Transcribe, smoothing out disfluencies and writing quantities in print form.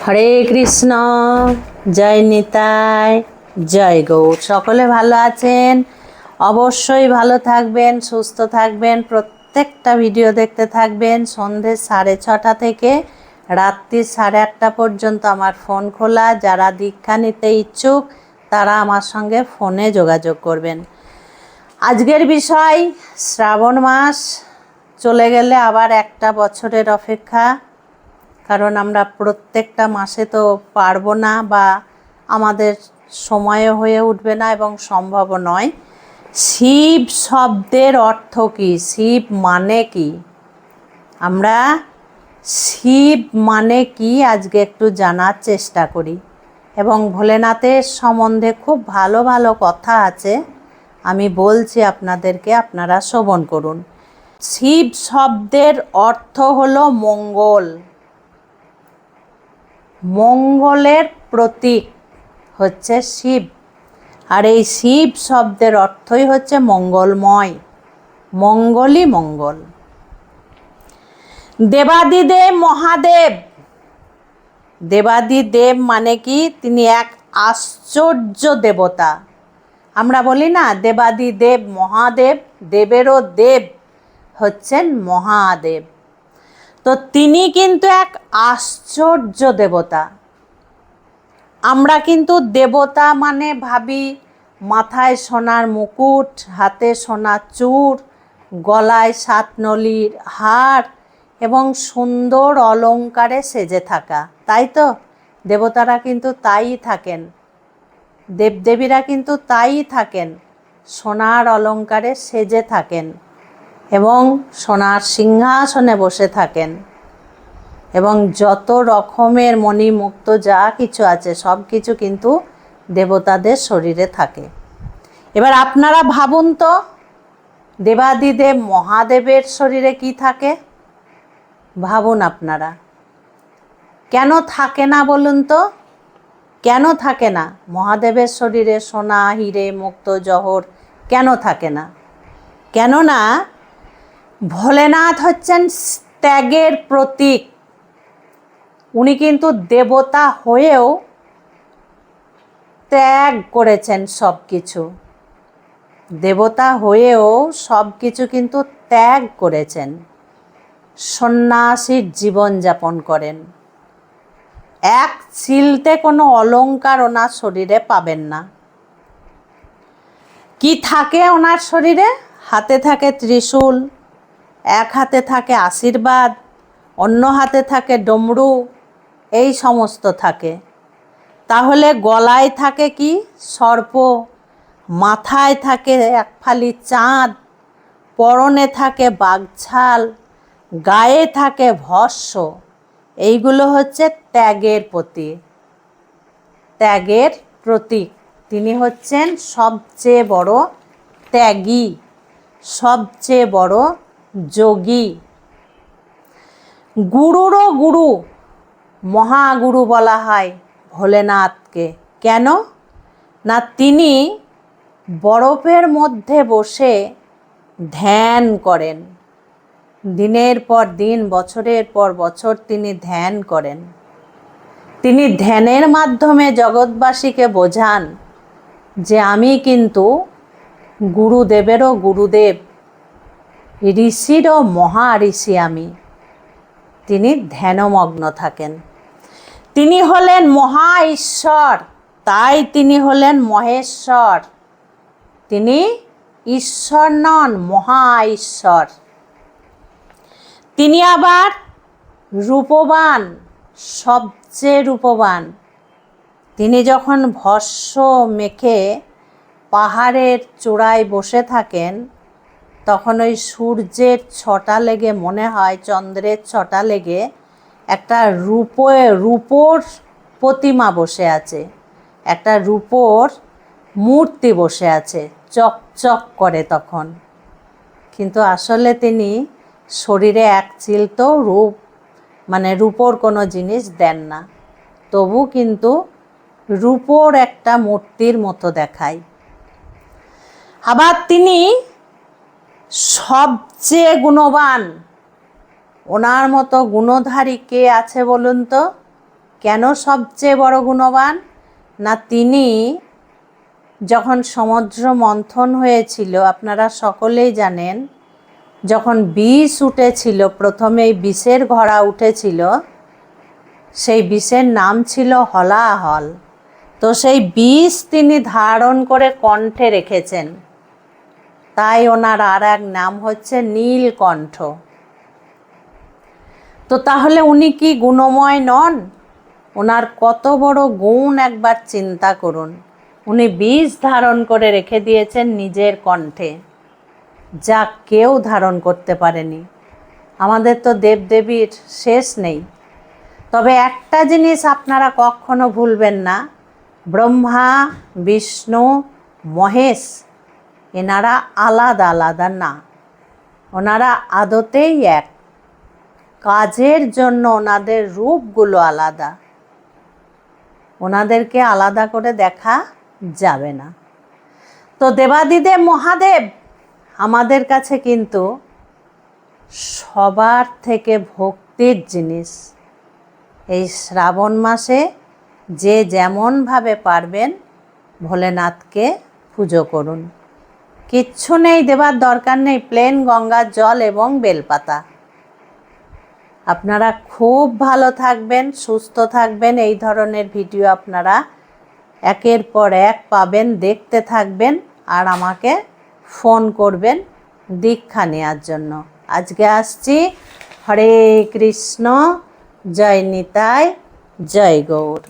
হরে কৃষ্ণ। জয় নিতাই, জয় গৌর। সকলে ভালো আছেন? অবশ্যই ভালো থাকবেন, সুস্থ থাকবেন, প্রত্যেকটা ভিডিও দেখতে থাকবেন। সন্ধ্যে 6:30 থেকে রাত্রি 8:30 পর্যন্ত আমার ফোন খোলা। যারা দীক্ষা নিতে ইচ্ছুক তারা আমার সঙ্গে ফোনে যোগাযোগ করবেন। আজকের বিষয়, শ্রাবণ মাস চলে গেলে আবার একটা বছরের অপেক্ষা। কারণ আমরা প্রত্যেকটা মাসে তো পারবো না, বা আমাদের সময়ও হয়ে উঠবে না এবং সম্ভবও নয়। শিব শব্দের অর্থ কী, শিব মানে কি, আমরা শিব মানে কি আজকে একটু জানার চেষ্টা করি। এবং ভোলেনাথের সম্বন্ধে খুব ভালো ভালো কথা আছে, আমি বলছি আপনাদেরকে, আপনারা শ্রবণ করুন। শিব শব্দের অর্থ হলো মঙ্গল। মঙ্গলের প্রতীক হচ্ছে শিব। আর এই শিব শব্দের অর্থই হচ্ছে মঙ্গলময়, মঙ্গলই মঙ্গল। দেবাদিদেব মহাদেব। দেবাদিদেব মানে কি? তিনি এক আশ্চর্য দেবতা। আমরা বলি না দেবাদিদেব মহাদেব, দেবেরও দেব হচ্ছেন মহাদেব। তো তিনি কিন্তু এক আশ্চর্য দেবতা। আমরা কিন্তু দেবতা মানে ভাবি মাথায় সোনার মুকুট, হাতে সোনার চূড়, গলায় 7 নলির হার এবং সুন্দর অলংকারে সেজে থাকা, তাই তো? দেবতারা কিন্তু তাই থাকেন, দেবদেবীরা কিন্তু তাই থাকেন, সোনার অলংকারে সেজে থাকেন এবং সোনার সিংহাসনে বসে থাকেন। এবং যত রকমের মণিমুক্ত যা কিছু আছে সব কিছু কিন্তু দেবতাদের শরীরে থাকে। এবার আপনারা ভাবুন তো, দেবাদিদেব মহাদেবের শরীরে কি থাকে? ভাবুন আপনারা। কেন থাকে না বলুন তো? কেন থাকে না? মহাদেবের শরীরে সোনা, হিরে, মুক্ত, জহর কেন থাকে না? কেননা ভোলেনাথ হচ্ছেন ত্যাগের প্রতীক। উনি কিন্তু দেবতা হয়েও ত্যাগ করেছেন সব কিছু। দেবতা হয়েও সব কিছু কিন্তু ত্যাগ করেছেন। সন্ন্যাসীর জীবন যাপন করেন। এক চিলতে কোনো অলংকার ওনার শরীরে পাবেন না। কি থাকে ওনার শরীরে? হাতে থাকে ত্রিশূল, এক হাতে থাকে আশীর্বাদ, অন্য হাতে থাকে ডমরু, এই সমস্ত থাকে। তাহলে গলায় থাকে কি? সর্প, মাথায় থাকে এক ফালি চাঁদ, পরনে থাকে বাঘছাল, গায়ে থাকে ভস্ম। এইগুলো হচ্ছে ত্যাগের প্রতীক, ত্যাগের প্রতীক। তিনি হচ্ছেন সবচেয়ে বড় ত্যাগী, সবচেয়ে বড় যোগী। গুরুরও গুরু, মহাগুরু বলা হয় ভোলেনাথকে। কেন না? তিনি বরফের মধ্যে বসে ধ্যান করেন। দিনের পর দিন, বছরের পর বছর তিনি ধ্যান করেন। তিনি ধ্যানের মাধ্যমে জগৎবাসীকে বোঝান যে আমি কিন্তু গুরুদেবেরও গুরুদেব, ঋষিরও মহা ঋষি আমি। তিনি ধ্যানমগ্ন থাকেন। তিনি হলেন মহা ঈশ্বর, তাই তিনি হলেন মহেশ্বর। তিনি ঈশ্বর নন, মহা ঈশ্বর। তিনি আবার রূপবান, সবচেয়ে রূপবান। তিনি যখন ভস্ম মেখে পাহাড়ের চূড়ায় বসে থাকেন, তখন ওই সূর্যের ছটা লেগে মনে হয় চন্দ্রের ছটা লেগে একটা রূপোর প্রতিমা বসে আছে, একটা রূপোর মূর্তি বসে আছে, চকচক করে তখন। কিন্তু আসলে তিনি শরীরে এক চিলতেও রূপ মানে রূপোর কোনো জিনিস দেন না, তবু কিন্তু রূপোর একটা মূর্তির মতো দেখায়। আবার তিনি সবচেয়ে গুণবান। ওনার মতো গুণধারী কে আছে বলুন তো? কেন সবচেয়ে বড় গুণবান? না, তিনি যখন সমুদ্র মন্থন হয়েছিল, আপনারা সকলেই জানেন, যখন বিষ উঠেছিল, প্রথমে এই বিষের ঘোড়া উঠেছিল, সেই বিষের নাম ছিল হলাহল। তো সেই বিষ তিনি ধারণ করে কণ্ঠে রেখেছেন, তাই ওনার আর এক নাম হচ্ছে নীলকণ্ঠ। তো তাহলে উনি কি গুণময় নন? ওনার কত বড় গুণ একবার চিন্তা করুন। উনি বিষ ধারণ করে রেখে দিয়েছেন নিজের কণ্ঠে, যা কেউ ধারণ করতে পারেনি। আমাদের তো দেবদেবীর শেষ নেই। তবে একটা জিনিস আপনারা কখনো ভুলবেন না, ব্রহ্মা, বিষ্ণু, মহেশ এনারা আলাদা আলাদা না, ওনারা আদতেই এক। কাজের জন্য ওনাদের রূপগুলো আলাদা, ওনাদেরকে আলাদা করে দেখা যাবে না। তো দেবাদিদেব মহাদেব আমাদের কাছে কিন্তু সবার থেকে ভক্তির জিনিস। এই শ্রাবণ মাসে যে যেমনভাবে পারবেন ভোলেনাথকে পুজো করুন। কিচ্ছু নেই দেবার দরকার নেই, প্লেন গঙ্গার জল এবং বেলপাতা। আপনারা খুব ভালো থাকবেন, সুস্থ থাকবেন। এই ধরনের ভিডিও আপনারা একের পর এক পাবেন, দেখতে থাকবেন আর আমাকে ফোন করবেন দীক্ষা নেওয়ার জন্য। আজকে আসছি। হরে কৃষ্ণ, জয় নিতাই, জয় গৌর।